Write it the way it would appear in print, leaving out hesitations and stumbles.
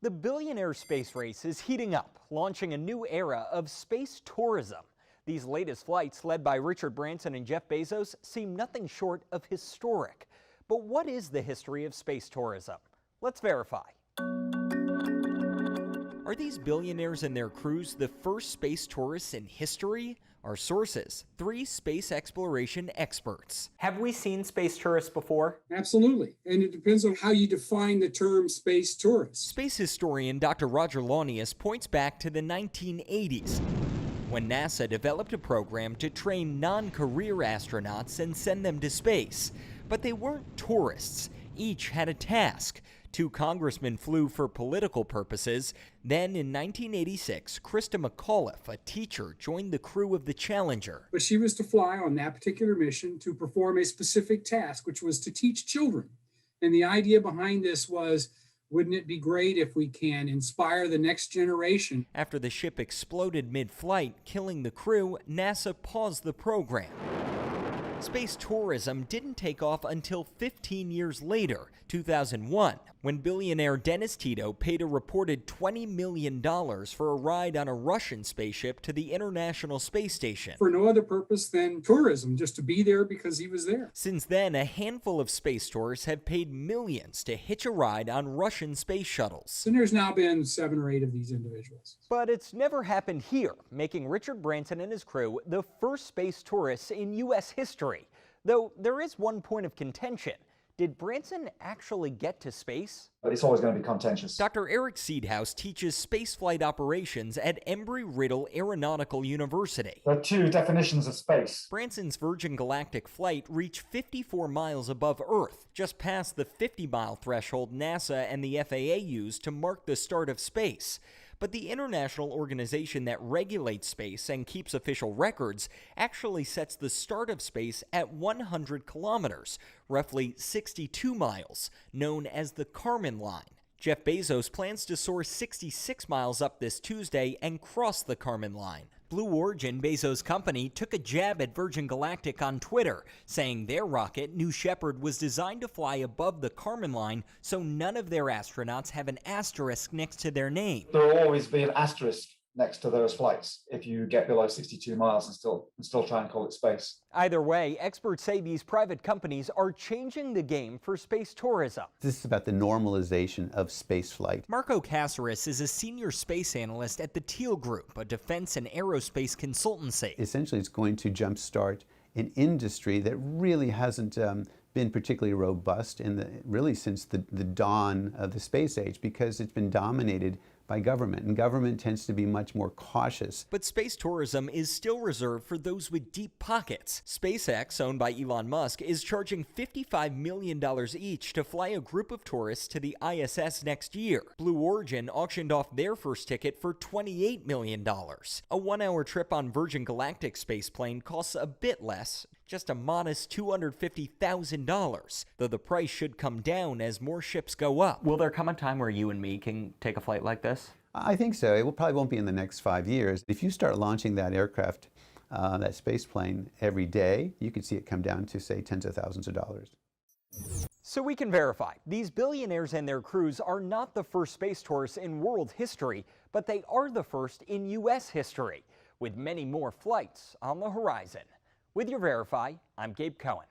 The billionaire space race is heating up, launching a new era of space tourism. These latest flights, led by Richard Branson and Jeff Bezos, seem nothing short of historic. But what is the history of space tourism? Let's verify. Are these billionaires and their crews the first space tourists in history? Our sources, 3 space exploration experts. Have we seen space tourists before? Absolutely, and it depends on how you define the term space tourist. Space historian Dr. Roger Launius points back to the 1980s, when NASA developed a program to train non-career astronauts and send them to space. But they weren't tourists. Each had a task. 2 congressmen flew for political purposes. Then in 1986, Krista McAuliffe, a teacher, joined the crew of the Challenger. But she was to fly on that particular mission to perform a specific task, which was to teach children. And the idea behind this was, wouldn't it be great if we can inspire the next generation? After the ship exploded mid-flight, killing the crew, NASA paused the program. Space tourism didn't take off until 15 years later, 2001, when billionaire Dennis Tito paid a reported $20 million for a ride on a Russian spaceship to the International Space Station. For no other purpose than tourism, just to be there because he was there. Since then, a handful of space tourists have paid millions to hitch a ride on Russian space shuttles. And there's now been 7 or 8 of these individuals. But it's never happened here, making Richard Branson and his crew the first space tourists in U.S. history. Though there is one point of contention. Did Branson actually get to space? It's always going to be contentious. Dr. Erik Seedhouse teaches spaceflight operations at Embry-Riddle Aeronautical University. There are 2 definitions of space. Branson's Virgin Galactic flight reached 54 miles above Earth, just past the 50-mile threshold NASA and the FAA used to mark the start of space. But the international organization that regulates space and keeps official records actually sets the start of space at 100 kilometers, roughly 62 miles, known as the Kármán line. Jeff Bezos plans to soar 66 miles up this Tuesday and cross the Kármán line. Blue Origin, Bezos' company, took a jab at Virgin Galactic on Twitter, saying their rocket, New Shepard, was designed to fly above the Kármán line so none of their astronauts have an asterisk next to their name. There will always be an asterisk next to those flights if you get below 62 miles and still try and call it space. Either way, experts say these private companies are changing the game for space tourism. This is about the normalization of spaceflight. Marco Caceres is a senior space analyst at the Teal Group, a defense and aerospace consultancy. Essentially, it's going to jumpstart an industry that really hasn't been particularly robust really since the dawn of the space age, because it's been dominated by government, and government tends to be much more cautious. But space tourism is still reserved for those with deep pockets. SpaceX, owned by Elon Musk, is charging $55 million each to fly a group of tourists to the ISS next year. Blue Origin auctioned off their first ticket for $28 million. A 1-hour trip on Virgin Galactic spaceplane costs a bit less, just a modest $250,000, though the price should come down as more ships go up. Will there come a time where you and me can take a flight like this? I think so. It probably won't be in the next 5 years. If you start launching that aircraft, that space plane every day, you could see it come down to, say, tens of thousands of dollars. So we can verify, these billionaires and their crews are not the first space tourists in world history, but they are the first in U.S. history, with many more flights on the horizon. With your Verify, I'm Gabe Cohen.